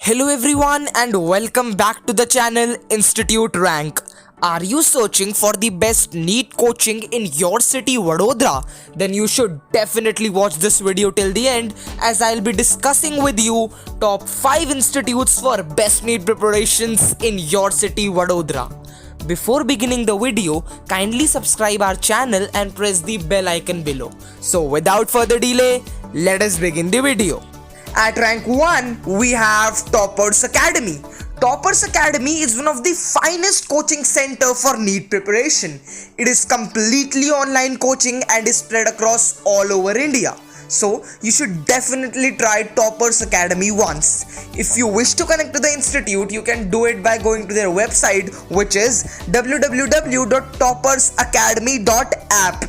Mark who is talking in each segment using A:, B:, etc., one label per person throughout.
A: Hello everyone and welcome back to the channel Institute Rank. Are you searching for the best NEET coaching in your city Vadodara? Then you should definitely watch this video till the end as I'll be discussing with you top 5 institutes for best NEET preparations in your city Vadodara. Before beginning the video, kindly subscribe our channel and press the bell icon below. So without further delay, let us begin the video. At rank 1, we have Toppers Academy. Toppers Academy is one of the finest coaching center for NEET preparation. It is completely online coaching and is spread across all over India. So, you should definitely try Toppers Academy once. If you wish to connect to the institute, you can do it by going to their website, which is www.toppersacademy.app.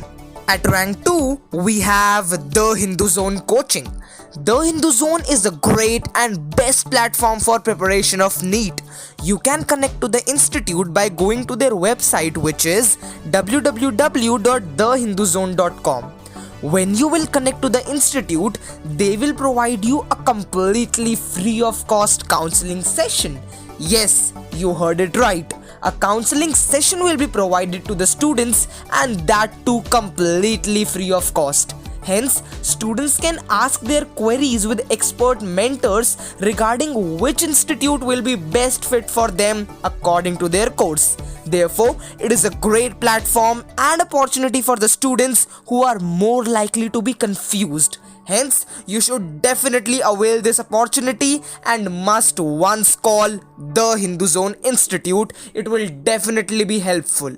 A: At rank 2, we have The Hindu Zone Coaching. The Hindu Zone is a great and best platform for preparation of NEET. You can connect to the institute by going to their website, which is www.thehinduzone.com. When you will connect to the institute, they will provide you a completely free of cost counseling session. Yes, you heard it right. A counseling session will be provided to the students, and that too completely free of cost. Hence, students can ask their queries with expert mentors regarding which institute will be best fit for them according to their course. Therefore, it is a great platform and opportunity for the students who are more likely to be confused. Hence, you should definitely avail this opportunity and must once call the Hindu Zone Institute. It will definitely be helpful.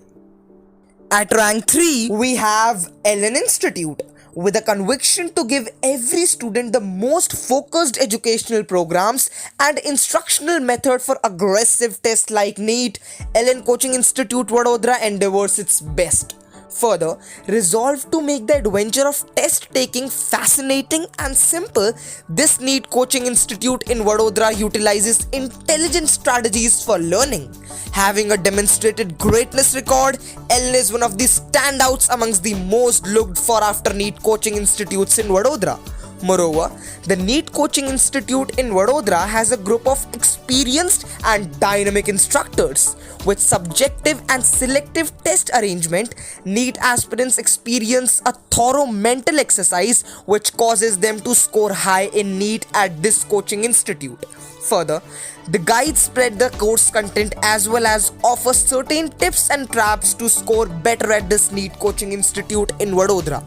A: At rank 3, we have Ellen Institute. With a conviction to give every student the most focused educational programs and instructional method for aggressive tests like NEET, Ellen Coaching Institute Vadodara endeavors its best. Further, resolved to make the adventure of test taking fascinating and simple, this NEET Coaching Institute in Vadodara utilizes intelligent strategies for learning. Having a demonstrated greatness record, Ellen is one of the standouts amongst the most looked for after NEET Coaching Institutes in Vadodara. Moreover, the NEET Coaching Institute in Vadodara has a group of experienced and dynamic instructors. With subjective and selective test arrangement, NEET aspirants experience a thorough mental exercise which causes them to score high in NEET at this coaching institute. Further, the guides spread the course content as well as offer certain tips and traps to score better at this NEET Coaching Institute in Vadodara.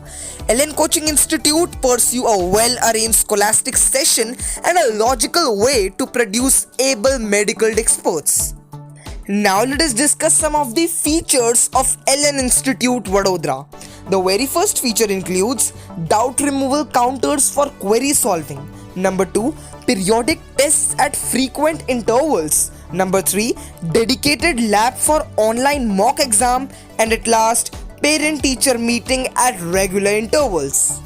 A: Ellen Coaching Institute pursue a well-arranged scholastic session and a logical way to produce able medical experts. Now let us discuss some of the features of Ellen Institute Vadodara. The very first feature includes doubt removal counters for query solving. Number 2, periodic tests at frequent intervals. Number 3, dedicated lab for online mock exam. And at last, parent-teacher meeting at regular intervals.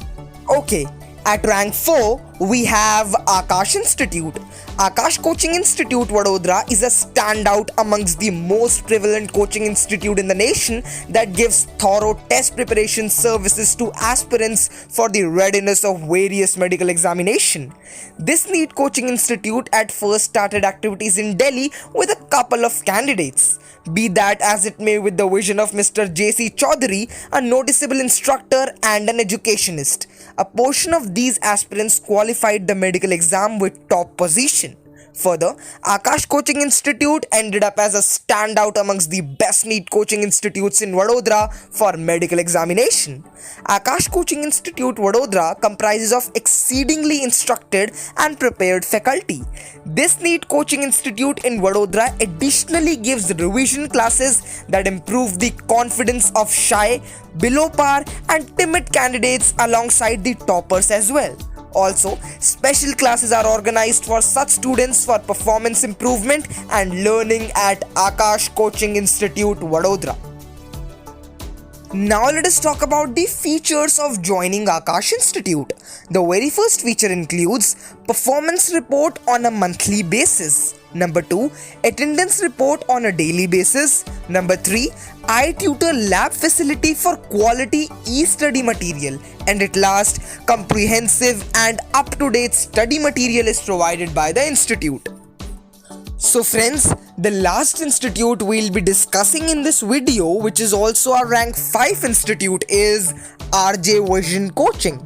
A: Okay, at rank 4, we have Aakash Institute. Aakash Coaching Institute Vadodara is a standout amongst the most prevalent coaching institute in the nation that gives thorough test preparation services to aspirants for the readiness of various medical examination. This NEET Coaching Institute at first started activities in Delhi with a couple of candidates. Be that as it may, with the vision of Mr. J.C. Chaudhary, a noticeable instructor and an educationist. A portion of these aspirants qualified the medical exam with top position. Further, Aakash Coaching Institute ended up as a standout amongst the best NEET coaching institutes in Vadodara for medical examination. Aakash Coaching Institute Vadodara comprises of exceedingly instructed and prepared faculty. This NEET Coaching Institute in Vadodara additionally gives revision classes that improve the confidence of shy, below par and timid candidates alongside the toppers as well. Also, special classes are organized for such students for performance improvement and learning at Aakash Coaching Institute Vadodara. Now let us talk about the features of joining Aakash Institute. The very first feature includes performance report on a monthly basis. Number 2, attendance report on a daily basis. Number 3, iTutor lab facility for quality e-study material. And at last, comprehensive and up-to-date study material is provided by the institute. So friends, the last institute we'll be discussing in this video, which is also a rank 5 institute, is RJ Vision Coaching.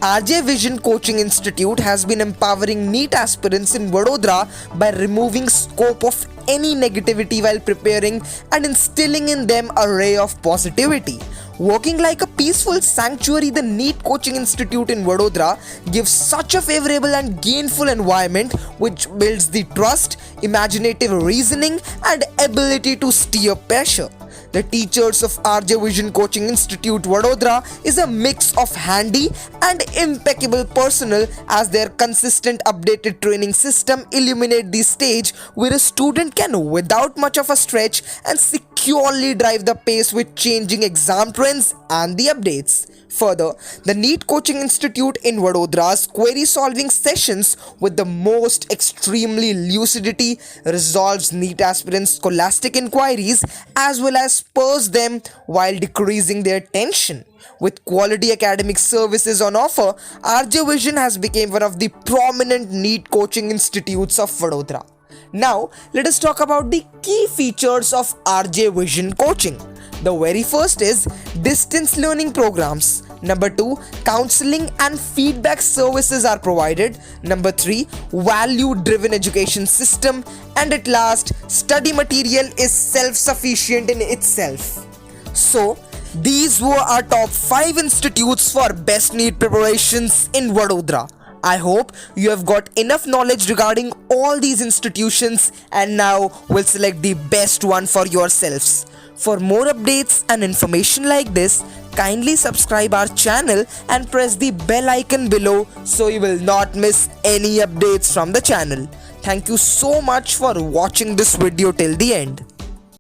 A: RJ Vision Coaching Institute has been empowering NEET aspirants in Vadodara by removing scope of any negativity while preparing and instilling in them a ray of positivity. Working like a peaceful sanctuary, the NEET Coaching Institute in Vadodara gives such a favorable and gainful environment which builds the trust, imaginative reasoning and ability to steer pressure. The teachers of RJ Vision Coaching Institute Vadodara is a mix of handy and impeccable personnel, as their consistent updated training system illuminate the stage where a student can, without much of a stretch, and securely drive the pace with changing exam trends and the updates. Further, the NEET Coaching Institute in Vadodara's query solving sessions with the most extremely lucidity resolves NEET aspirants' scholastic inquiries as well as spurs them while decreasing their tension. With quality academic services on offer, RJ Vision has become one of the prominent NEET coaching institutes of Vadodara. Now, let us talk about the key features of RJ Vision Coaching. The very first is distance learning programs. Number 2, counseling and feedback services are provided. Number 3, value-driven education system. And at last, study material is self-sufficient in itself. So, these were our top 5 institutes for best NEET preparations in Vadodara. I hope you have got enough knowledge regarding all these institutions and now will select the best one for yourselves. For more updates and information like this, kindly subscribe our channel and press the bell icon below so you will not miss any updates from the channel. Thank you so much for watching this video till the end.